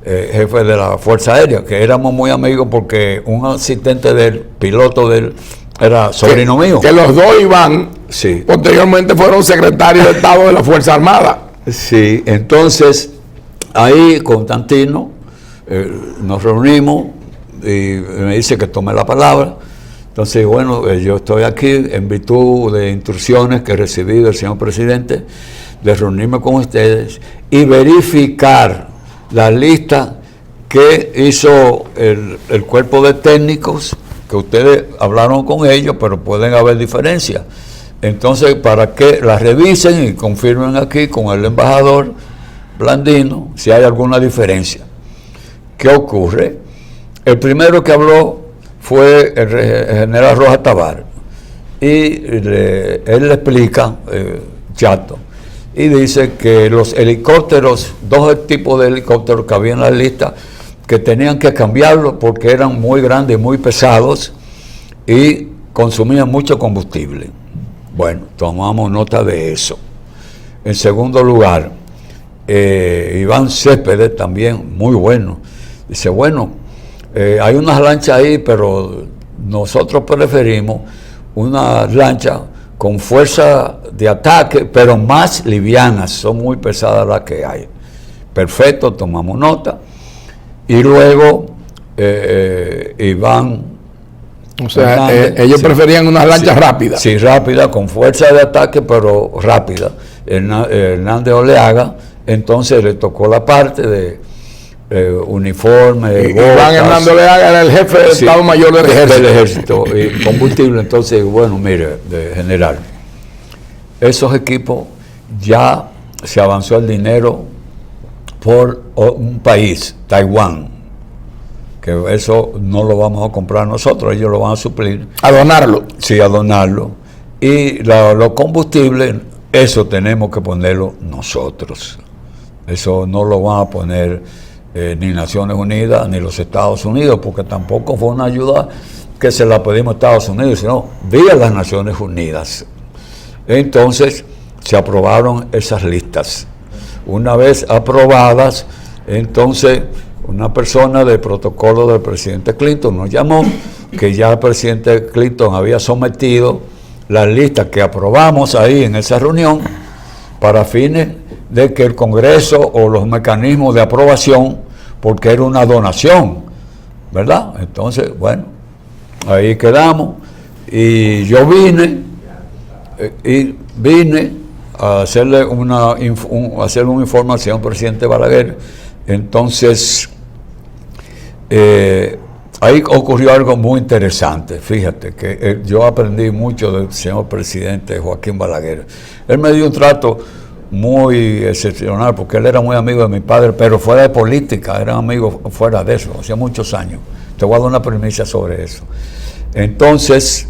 jefe de la Fuerza Aérea, que éramos muy amigos porque un asistente del piloto de él era sobrino mío. Que los dos Iván posteriormente fueron secretarios de Estado de la Fuerza Armada. Sí, entonces ahí Constantino nos reunimos y me dice que tome la palabra, Entonces, bueno, yo estoy aquí en virtud de instrucciones que recibí del señor presidente de reunirme con ustedes y verificar la lista que hizo el cuerpo de técnicos, que ustedes hablaron con ellos, pero pueden haber diferencias. Entonces, para que la revisen y confirmen aquí con el embajador Blandino si hay alguna diferencia. ¿Qué ocurre? El primero que habló fue el general Rojas Tabar, y él le explica, chato, y dice que los helicópteros, dos tipos de helicópteros que había en la lista, que tenían que cambiarlos porque eran muy grandes, muy pesados y consumían mucho combustible. Bueno, tomamos nota de eso. En segundo lugar, Iván Céspedes, también muy bueno, dice, bueno, hay unas lanchas ahí, pero nosotros preferimos una lancha con fuerza de ataque, pero más livianas, son muy pesadas las que hay. Perfecto, tomamos nota. Y luego Iván... O sea, ellos preferían unas lanchas rápidas. Sí, rápidas, con fuerza de ataque, pero rápida. Hernández Oleaga, entonces le tocó la parte de uniforme, Iván Hernández Oleaga era el jefe del Estado Mayor del Ejército. Y combustible. Entonces, bueno, mire, de general, esos equipos ya se avanzó el dinero por un país, Taiwán, que eso no lo vamos a comprar nosotros, ellos lo van a suplir. A donarlo. Sí, a donarlo. Y los combustibles, eso tenemos que ponerlo nosotros. Eso no lo van a poner ni Naciones Unidas ni los Estados Unidos, porque tampoco fue una ayuda que se la pedimos a Estados Unidos, sino vía las Naciones Unidas. Entonces se aprobaron esas listas. Una vez aprobadas, entonces una persona del protocolo del presidente Clinton nos llamó, que ya el presidente Clinton había sometido las listas que aprobamos ahí en esa reunión para fines de que el Congreso o los mecanismos de aprobación, porque era una donación, ¿verdad? Entonces, bueno, ahí quedamos y yo vine a hacerle una información al presidente Balaguer. Entonces, ahí ocurrió algo muy interesante. Fíjate que yo aprendí mucho del señor presidente Joaquín Balaguer. Él me dio un trato muy excepcional, porque él era muy amigo de mi padre, pero fuera de política, eran amigos fuera de eso, hacía muchos años. Te voy a dar una premisa sobre eso. Entonces,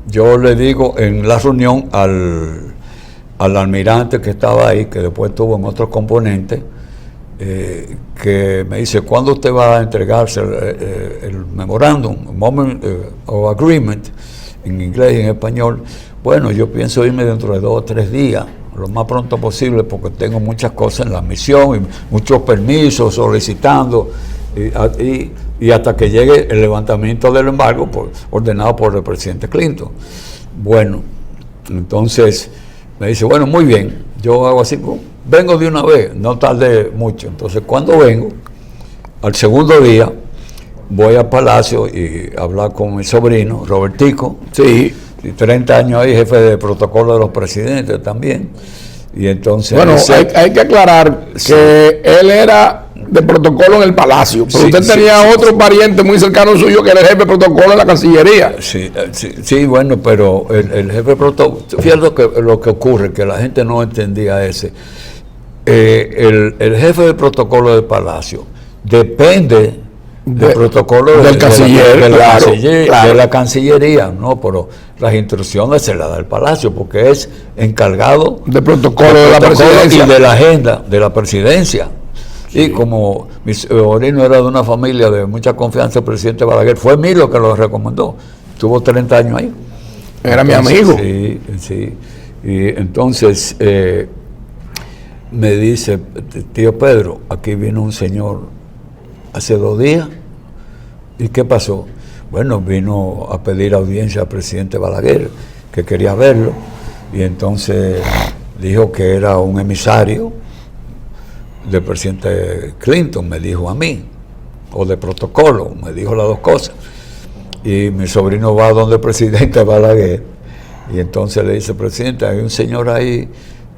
yo le digo en la reunión al almirante que estaba ahí, que después estuvo en otros componentes, que me dice, ¿cuándo usted va a entregarse el memorándum, moment of agreement, en inglés y en español? Bueno, yo pienso irme dentro de 2 o 3 días, lo más pronto posible, porque tengo muchas cosas en la misión y muchos permisos solicitando, y hasta que llegue el levantamiento del embargo ordenado por el presidente Clinton. Bueno, entonces me dice, bueno, muy bien, yo hago así, vengo de una vez, no tardé mucho. Entonces, cuando vengo, al segundo día, voy al Palacio y hablar con mi sobrino, Robertico, Sí. 30 años ahí, jefe de protocolo de los presidentes también. Y entonces... Bueno, hay que aclarar que él era de protocolo en el Palacio, pero usted tenía otro pariente muy cercano suyo que era el jefe de protocolo en la Cancillería. Sí, bueno, pero el jefe de protocolo... Fíjate lo que ocurre, que la gente no entendía ese. El jefe de protocolo del Palacio depende del protocolo del canciller, de la Cancillería, no, pero las instrucciones se las da el Palacio, porque es encargado del protocolo de la presidencia y de la agenda de la presidencia. Sí. Y como mi sobrino era de una familia de mucha confianza, el presidente Balaguer, fue mí lo que lo recomendó. Tuvo 30 años ahí. Era mi amigo. Sí. Y entonces me dice, tío Pedro, aquí vino un señor hace 2 días. ¿Y qué pasó? Bueno, vino a pedir audiencia al presidente Balaguer, que quería verlo, y entonces dijo que era un emisario del presidente Clinton, me dijo a mí. o de protocolo, me dijo las dos cosas. Y mi sobrino va donde el presidente Balaguer, y entonces le dice: presidente, hay un señor ahí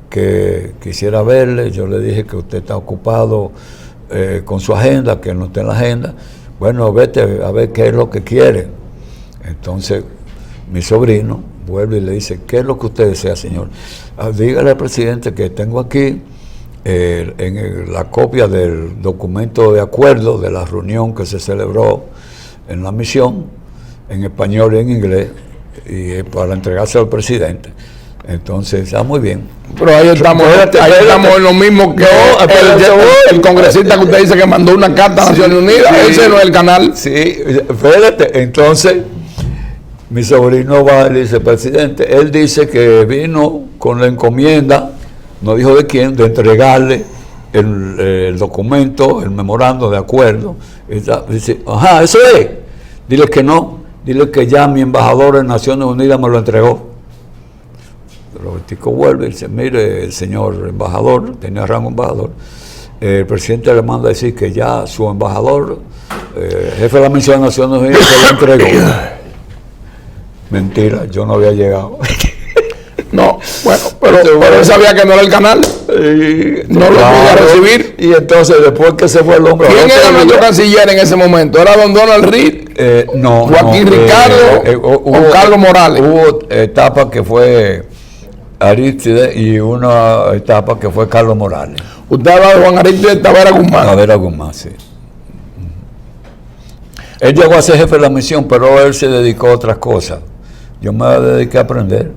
que quisiera verle. Yo le dije que usted está ocupado con su agenda, que no está en la agenda. Bueno, vete a ver qué es lo que quiere. Entonces mi sobrino vuelve y le dice: ¿qué es lo que usted desea, señor? Dígale al presidente que tengo aquí la copia del documento de acuerdo de la reunión que se celebró en la misión, en español y en inglés, y para entregárselo al presidente. Entonces, está muy bien. Pero ahí estamos en lo mismo que el congresista que usted dice que mandó una carta a Naciones Unidas. Sí, ese no es el canal. Sí, espérate. Entonces, mi sobrino va y le dice: presidente, él dice que vino con la encomienda, no dijo de quién, de entregarle el documento, el memorando de acuerdo. Y dice: ajá, eso es. Dile que no, dile que ya mi embajador en Naciones Unidas me lo entregó. Robertico vuelve y dice: mire, el señor embajador, tenía rango embajador, el presidente le manda a decir que ya su embajador, jefe de la misión de Naciones Unidas, se lo entregó. Mentira, yo no había llegado. No, bueno, pero él sabía que no era el canal. No lo podía recibir. Y entonces, después que se fue el hombre... ¿Quién era nuestro canciller en ese momento? ¿Era don Donald Reed? No. ¿Joaquín Ricardo o Carlos Morales? Hubo etapa que fue Arístide y una etapa que fue Carlos Morales. Usted habla de Juan Arístide Tavera Guzmán. Tavera Guzmán, sí. Él llegó a ser jefe de la misión, pero él se dedicó a otras cosas. Yo me dediqué a aprender.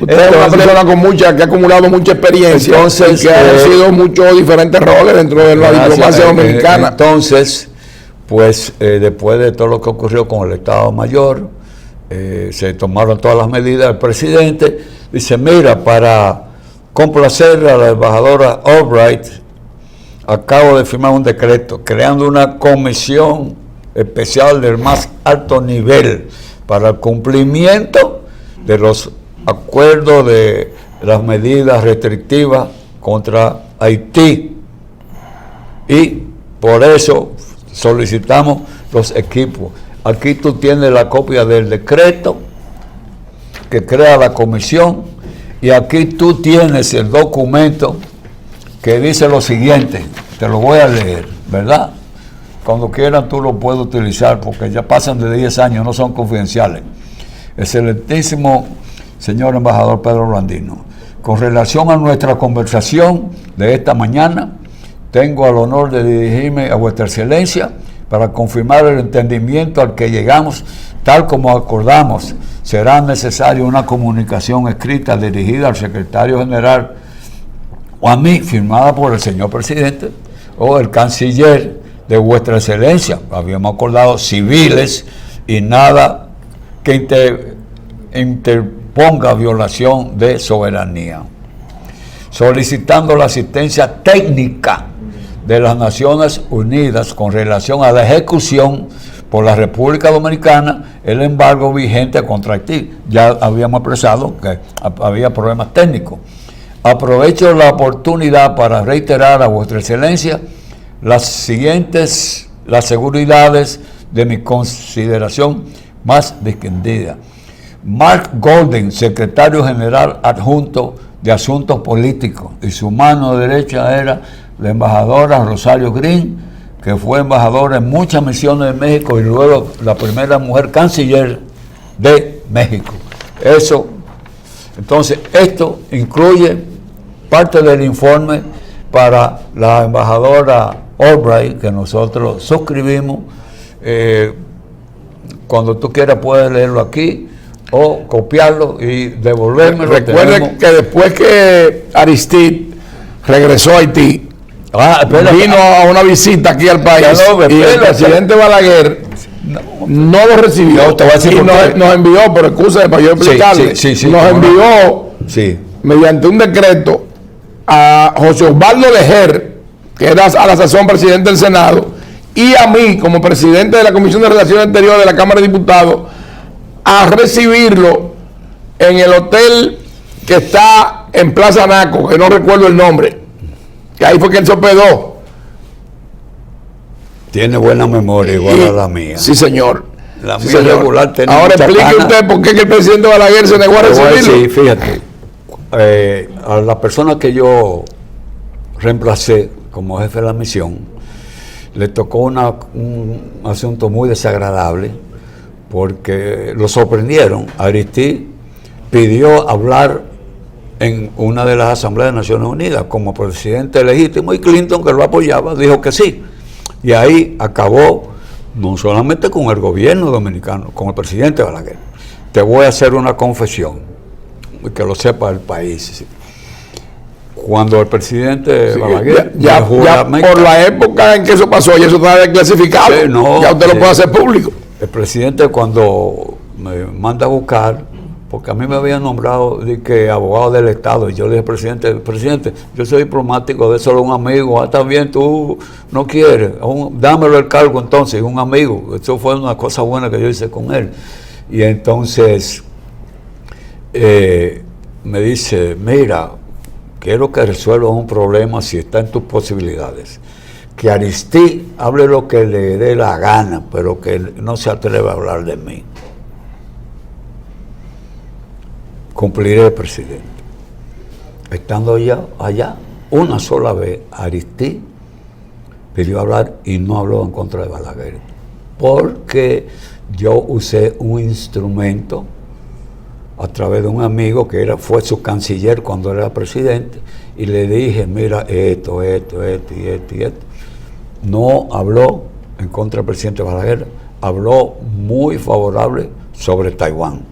Usted es una persona con mucha, que ha acumulado mucha experiencia, entonces, que ha sido muchos diferentes roles dentro de la diplomacia dominicana. Entonces, pues después de todo lo que ocurrió con el Estado Mayor, se tomaron todas las medidas. El presidente dice: mira, para complacer a la embajadora Albright, acabo de firmar un decreto creando una comisión especial del más alto nivel para el cumplimiento de los acuerdos de las medidas restrictivas contra Haití. Y por eso solicitamos los equipos. Aquí tú tienes la copia del decreto que crea la comisión, y aquí tú tienes el documento que dice lo siguiente. Te lo voy a leer, ¿verdad? Cuando quieran tú lo puedes utilizar, porque ya pasan de 10 años, no son confidenciales. Excelentísimo señor embajador Pedro Blandino, con relación a nuestra conversación de esta mañana, tengo el honor de dirigirme a vuestra excelencia para confirmar el entendimiento al que llegamos, tal como acordamos. Será necesaria una comunicación escrita dirigida al secretario general o a mí, firmada por el señor presidente o el canciller de vuestra excelencia. Habíamos acordado civiles y nada que interponga violación de soberanía. Solicitando la asistencia técnica de las Naciones Unidas con relación a la ejecución por la República Dominicana el embargo vigente contra Haití. Ya habíamos expresado que había problemas técnicos. Aprovecho la oportunidad para reiterar a vuestra excelencia las seguridades de mi consideración más distinguida. Mark Golden, secretario general adjunto de Asuntos Políticos, y su mano derecha era la embajadora Rosario Green, que fue embajadora en muchas misiones de México y luego la primera mujer canciller de México. Eso, entonces, esto incluye parte del informe para la embajadora Albright, que nosotros suscribimos. Cuando tú quieras puedes leerlo aquí o copiarlo y devolverme. Recuerde que después que Aristide regresó a Haití, vino a una visita aquí al país, y el presidente Balaguer no lo recibió, y nos envió, por excusa para yo explicarle, nos envió mediante un decreto a José Osvaldo Lejer, que era a la sazón presidente del Senado, y a mí como presidente de la Comisión de Relaciones Exteriores de la Cámara de Diputados, a recibirlo en el hotel que está en Plaza Naco, que no recuerdo el nombre, que ahí fue que él se hospedó. Tiene buena memoria, igual a la mía. Sí, señor. La Sí, mía señor. regular tiene Ahora mucha explique cana. usted por qué que el presidente Balaguer se negó a recibirlo. Sí, fíjate. A la persona que yo reemplacé como jefe de la misión, le tocó un asunto muy desagradable porque lo sorprendieron. Aristide pidió hablar en una de las asambleas de Naciones Unidas como presidente legítimo y Clinton, que lo apoyaba, dijo que sí. Y ahí acabó no solamente con el gobierno dominicano, con el presidente Balaguer. Te voy a hacer una confesión, que lo sepa el país. Cuando el presidente Sí, Balaguer ya por la época en que eso pasó, ya eso está desclasificado. Sí, no, ya usted lo puede hacer público. el presidente, cuando me manda a buscar, porque a mí me habían nombrado de que abogado del Estado, y yo le dije, presidente, yo soy diplomático de solo un amigo. Está bien, tú no quieres, dámelo el cargo entonces, un amigo. Eso fue una cosa buena que yo hice con él. Y entonces me dice, mira, quiero que resuelvas un problema si está en tus posibilidades. Que Aristide hable lo que le dé la gana, pero que no se atreva a hablar de mí. Cumpliré, presidente. Estando allá, una sola vez, Aristide pidió hablar y no habló en contra de Balaguer, porque yo usé un instrumento a través de un amigo que fue su canciller cuando era presidente, y le dije, mira, esto. No habló en contra del presidente Balaguer, habló muy favorable sobre Taiwán.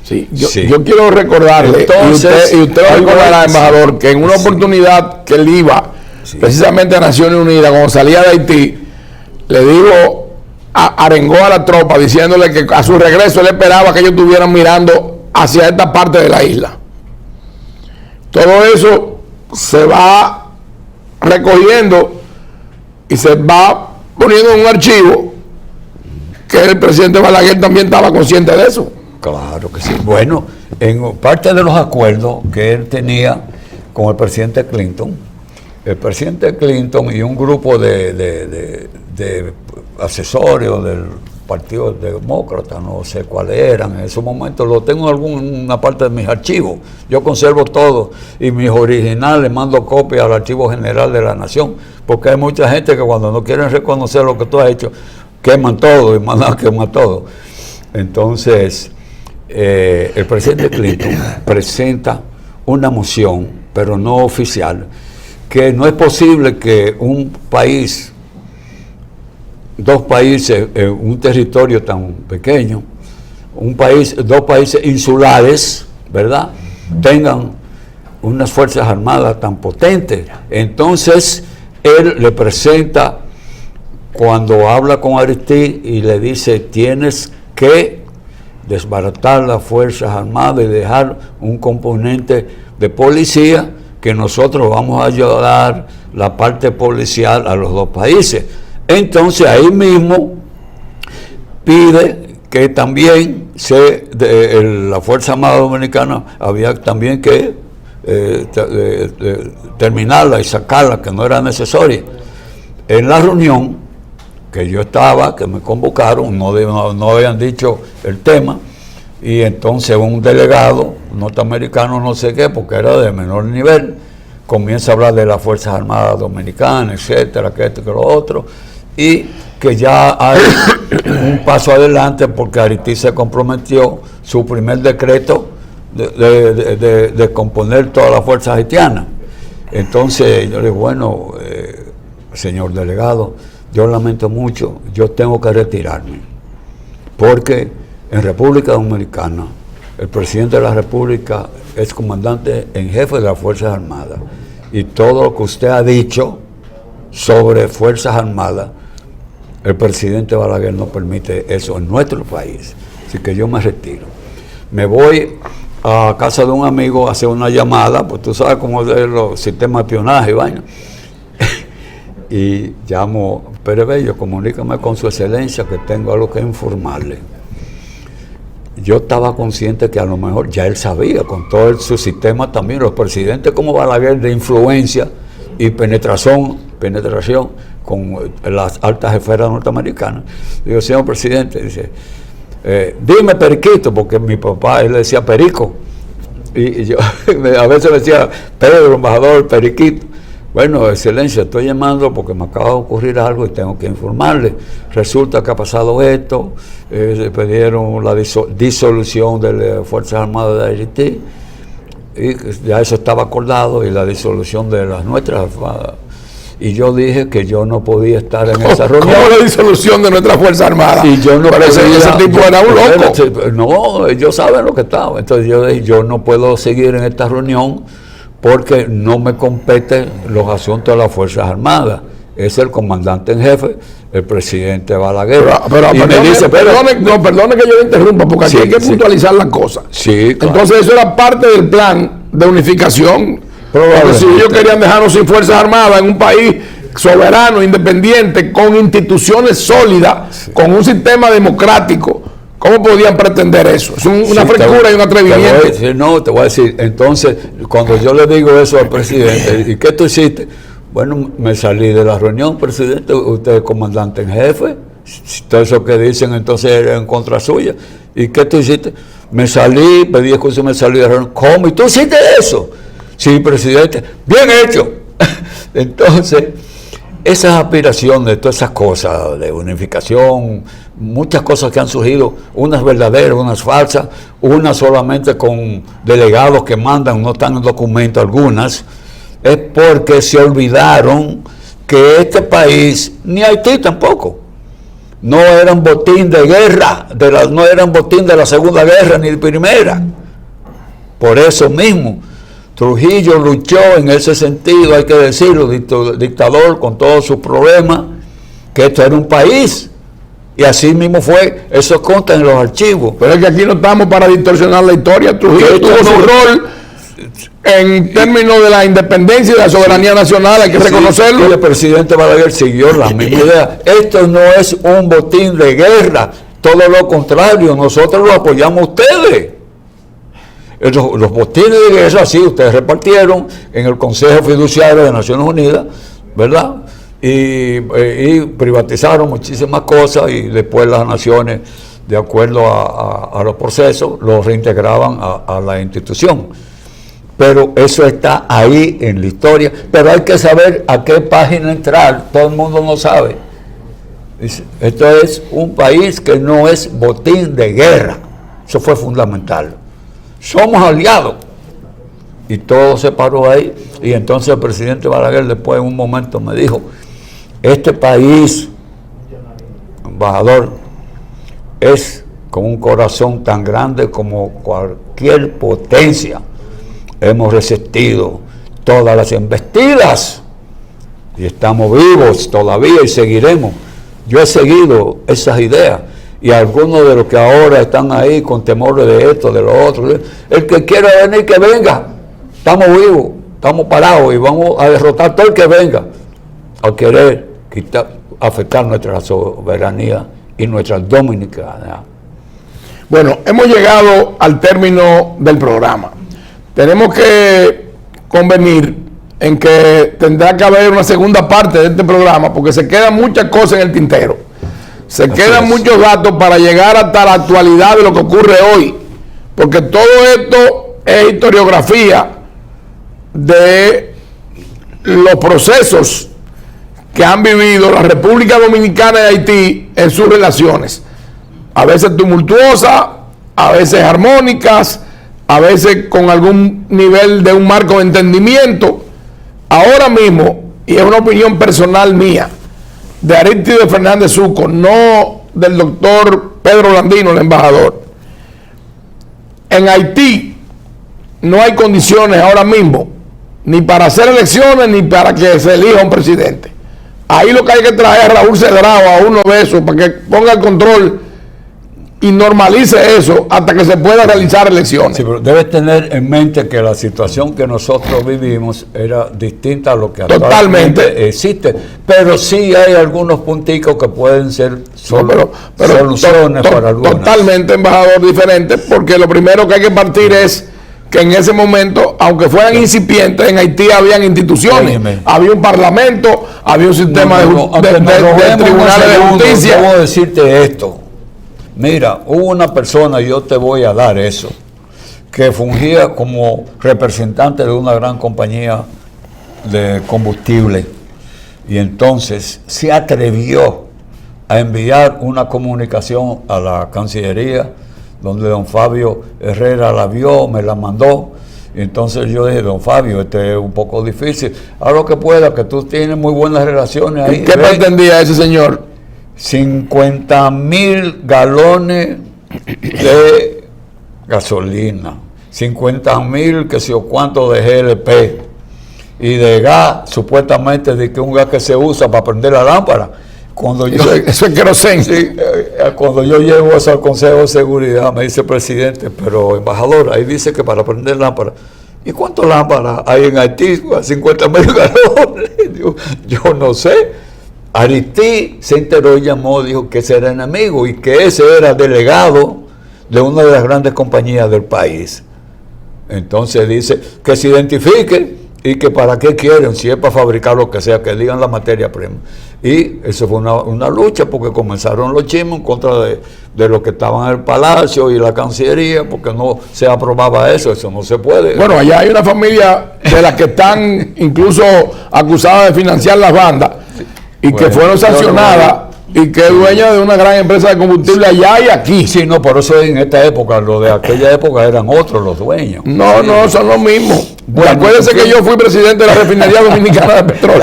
Sí, Sí. yo quiero recordarle, Entonces, y usted lo recordará, embajador, que en una oportunidad que él iba precisamente a Naciones Unidas, cuando salía de Haití, le dijo, arengó a la tropa diciéndole que a su regreso él esperaba que ellos estuvieran mirando hacia esta parte de la isla. Todo eso se va recogiendo y se va poniendo en un archivo que el presidente Balaguer también estaba consciente de eso. Claro que sí. Bueno, en parte de los acuerdos que él tenía con el presidente Clinton y un grupo de asesores del Partido Demócrata, no sé cuáles eran en esos momentos, lo tengo en una parte de mis archivos. Yo conservo todo y mis originales mando copias al Archivo General de la Nación, porque hay mucha gente que cuando no quieren reconocer lo que tú has hecho, queman todo y mandan a quemar todo. Entonces, el presidente Clinton presenta una moción, pero no oficial, que no es posible que dos países, un territorio tan pequeño, dos países insulares, ¿verdad?, tengan unas fuerzas armadas tan potentes. Entonces, él le presenta, cuando habla con Aristide y le dice, tienes que desbaratar las fuerzas armadas y dejar un componente de policía, que nosotros vamos a ayudar la parte policial a los dos países. Entonces ahí mismo pide que también la Fuerza Armada Dominicana había también que terminarla y sacarla, que no era necesaria. En la reunión que yo estaba, que me convocaron, no habían dicho el tema, y entonces un delegado norteamericano, no sé qué, porque era de menor nivel, comienza a hablar de las Fuerzas Armadas Dominicanas, etcétera, que esto, que lo otro, y que ya hay un paso adelante porque Aristide se comprometió su primer decreto de componer todas las fuerzas haitianas. Entonces yo le digo, bueno, señor delegado, yo lamento mucho, yo tengo que retirarme, porque en República Dominicana el presidente de la República es comandante en jefe de las Fuerzas Armadas, y todo lo que usted ha dicho sobre Fuerzas Armadas, el presidente Balaguer no permite eso en nuestro país. Así que yo me retiro. Me voy a casa de un amigo a hacer una llamada, pues tú sabes cómo es los sistemas de espionaje y vaina. Y llamo, Pérez Bello, comunícame con su excelencia que tengo algo que informarle. Yo estaba consciente que a lo mejor ya él sabía, con todo su sistema también, los presidentes como Balaguer de influencia y penetración penetración con las altas esferas norteamericanas. Digo, señor presidente, dice, dime Periquito, porque mi papá, él le decía Perico, y yo a veces me decía Pedro, embajador, Periquito. Bueno, excelencia, estoy llamando porque me acaba de ocurrir algo y tengo que informarle. Resulta que ha pasado esto, se pidieron la disolución de las Fuerzas Armadas de Haití, y ya eso estaba acordado, y la disolución de las nuestras armadas. Y yo dije que yo no podía estar en esa reunión. ¿Cómo la disolución de nuestras Fuerzas Armadas? Y yo no podía, ese tipo era un loco. No, ellos saben lo que estaba. Entonces yo dije, yo no puedo seguir en esta reunión porque no me competen los asuntos de las Fuerzas Armadas. Es el comandante en jefe, el presidente Balaguer. Pero y me dice, perdone que yo le interrumpa, porque aquí hay que puntualizar las cosas. Sí, claro. Entonces eso era parte del plan de unificación. Porque si ellos querían dejarnos sin Fuerzas Armadas en un país soberano, independiente, con instituciones sólidas, con un sistema democrático, ¿cómo podían pretender eso? Es una frescura y un atrevimiento. Te voy a decir, entonces, cuando yo le digo eso al presidente, ¿y qué tú hiciste? Bueno, me salí de la reunión, presidente, usted es comandante en jefe, todo eso que dicen entonces era en contra suya. ¿Y qué tú hiciste? Me salí, pedí excusa, me salí de la reunión. ¿Cómo? ¿Y tú hiciste eso? Sí, presidente, bien hecho. Entonces, esas aspiraciones, todas esas cosas de unificación, muchas cosas que han surgido, unas verdaderas, unas falsas, unas solamente con delegados que mandan, no están en documento algunas, es porque se olvidaron que este país, ni Haití tampoco, no eran botín de guerra, no eran botín de la Segunda Guerra ni de Primera. Por eso mismo, Trujillo luchó en ese sentido, hay que decirlo, dictador con todos sus problemas, que esto era un país. Y así mismo fue, eso consta en los archivos. Pero es que aquí no estamos para distorsionar la historia. Trujillo tuvo su rol en términos de la independencia y de la soberanía nacional, hay que reconocerlo. Y el presidente Balaguer siguió la misma idea. Esto no es un botín de guerra, todo lo contrario, nosotros lo apoyamos a ustedes. Los botines de guerra, sí, ustedes repartieron en el Consejo Fiduciario de Naciones Unidas, ¿verdad? Y privatizaron muchísimas cosas y después las naciones, de acuerdo a los procesos, los reintegraban a la institución. Pero eso está ahí en la historia, pero hay que saber a qué página entrar, todo el mundo no sabe. Esto es un país que no es botín de guerra, eso fue fundamental. Somos aliados. Y todo se paró ahí. Y entonces el presidente Balaguer después en un momento me dijo, este país, embajador, es con un corazón tan grande como cualquier potencia. Hemos resistido todas las embestidas y estamos vivos todavía y seguiremos. Yo he seguido esas ideas. Y algunos de los que ahora están ahí con temores de esto, de lo otro, el que quiera venir, que venga. Estamos vivos, estamos parados y vamos a derrotar todo el que venga a querer afectar nuestra soberanía y nuestra dominicanidad. Bueno, hemos llegado al término del programa. Tenemos que convenir en que tendrá que haber una segunda parte de este programa porque se quedan muchas cosas en el tintero. Se quedan muchos datos para llegar hasta la actualidad de lo que ocurre hoy, porque todo esto es historiografía de los procesos que han vivido la República Dominicana y Haití en sus relaciones, a veces tumultuosas, a veces armónicas, a veces con algún nivel de un marco de entendimiento. Ahora mismo, y es una opinión personal mía, de Arístides Fernández Succo, no del doctor Pedro Landino, el embajador. En Haití no hay condiciones ahora mismo ni para hacer elecciones ni para que se elija un presidente. Ahí lo que hay que traer a Raúl Cedrao, a uno de esos, para que ponga el control y normalice eso hasta que se pueda realizar elecciones. Sí, pero debes tener en mente que la situación que nosotros vivimos era distinta a lo que actualmente existe, pero sí hay algunos punticos que pueden ser soluciones para algunos. Totalmente, embajador, diferente, porque lo primero que hay que partir es que en ese momento, aunque fueran incipientes, en Haití habían instituciones, Óyeme. había un parlamento, había un sistema de tribunales de justicia. Debo decirte esto. Mira, hubo una persona, yo te voy a dar eso, que fungía como representante de una gran compañía de combustible, y entonces se atrevió a enviar una comunicación a la Cancillería, donde don Fabio Herrera la vio, me la mandó, y entonces yo dije, don Fabio, este es un poco difícil, haz lo que pueda, que tú tienes muy buenas relaciones ahí. ¿Qué pretendía ese señor? 50,000 galones de gasolina, 50,000 que sé yo cuánto de GLP, y de gas, supuestamente de que un gas que se usa para prender la lámpara. Cuando yo, Eso es querosén. sí, cuando yo llevo eso al Consejo de Seguridad, me dice el presidente, pero embajador, ahí dice que para prender lámparas. ¿Y cuántas lámparas hay en Haití? 50,000 galones. Digo, yo no sé. Aristí se enteró y llamó, dijo que ese era enemigo y que ese era delegado de una de las grandes compañías del país. Entonces dice que se identifique y que para qué quieren, si es para fabricar lo que sea, que digan la materia prima. Y eso fue una lucha, porque comenzaron los chismes en contra de lo que estaban en el Palacio y la Cancillería, porque no se aprobaba eso no se puede. Bueno, allá hay una familia de las que están incluso acusadas de financiar las bandas y Bueno, que fueron sancionadas y que es dueña de una gran empresa de combustible allá y aquí. Sí, no, por eso en esta época, lo de aquella época eran otros los dueños. No, Sí. no, son los mismos. Bueno, Acuérdense que yo fui presidente de la Refinería Dominicana de Petróleo.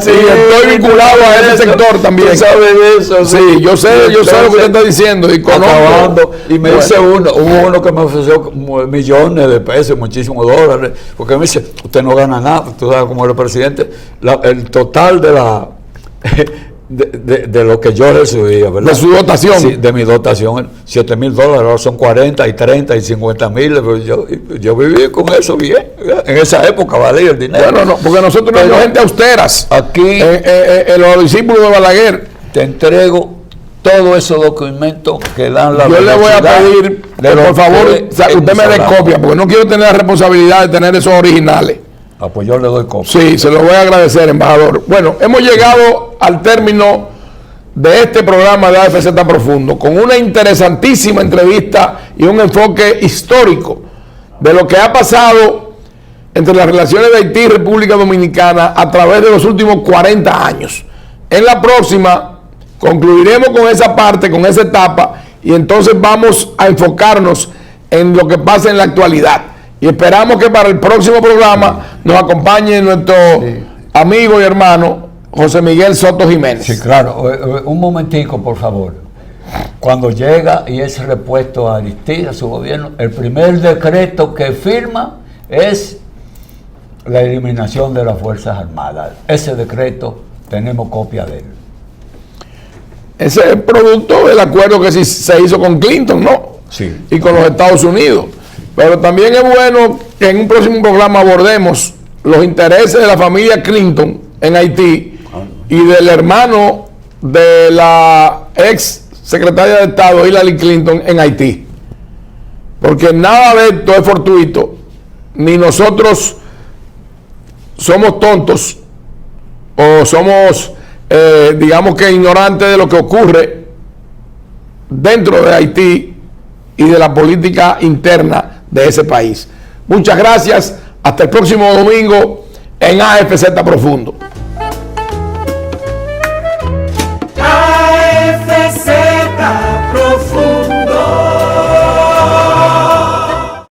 Sí, y estoy vinculado a ese sector también. Tú sabes de eso. Sí, yo sé lo que usted está diciendo y conozco. Acabando, y me Bueno. dice hubo uno que me ofreció millones de pesos, muchísimos dólares, porque me dice, usted no gana nada, tú sabes como el presidente, el total de la de lo que yo recibía, ¿verdad? De su dotación. Sí, de mi dotación, $7,000, ahora son 40 y 30 y 50,000, pero yo viví con eso bien, en esa época valía el dinero. Bueno, no, porque nosotros no somos gente austeras. Aquí Los discípulos de Balaguer. te entrego todos esos documentos que dan la Yo le voy a velocidad pedir de que lo por favor que usted me dé hablamos. copia, porque no quiero tener la responsabilidad de tener esos originales. Ah, pues yo le doy copia. Sí, se lo voy a agradecer, embajador. Bueno, hemos llegado al término de este programa de AFZ Profundo, con una interesantísima entrevista y un enfoque histórico de lo que ha pasado entre las relaciones de Haití y República Dominicana a través de los últimos 40 años. En la próxima concluiremos con esa parte, con esa etapa, y entonces vamos a enfocarnos en lo que pasa en la actualidad. Y esperamos que para el próximo programa nos acompañe nuestro amigo y hermano José Miguel Soto Jiménez. Sí, claro. Un momentico, por favor. Cuando llega y es repuesto a Aristide, a su gobierno, el primer decreto que firma es la eliminación de las Fuerzas Armadas. Ese decreto tenemos copia de él. Ese es el producto del acuerdo que se hizo con Clinton, ¿no? Sí. Y con los Estados Unidos. Pero también es bueno que en un próximo programa abordemos los intereses de la familia Clinton en Haití y del hermano de la ex secretaria de Estado Hillary Clinton en Haití. Porque nada de esto es fortuito, ni nosotros somos tontos o somos, digamos que ignorantes de lo que ocurre dentro de Haití y de la política interna de ese país. Muchas gracias. Hasta el próximo domingo en AFZ Profundo.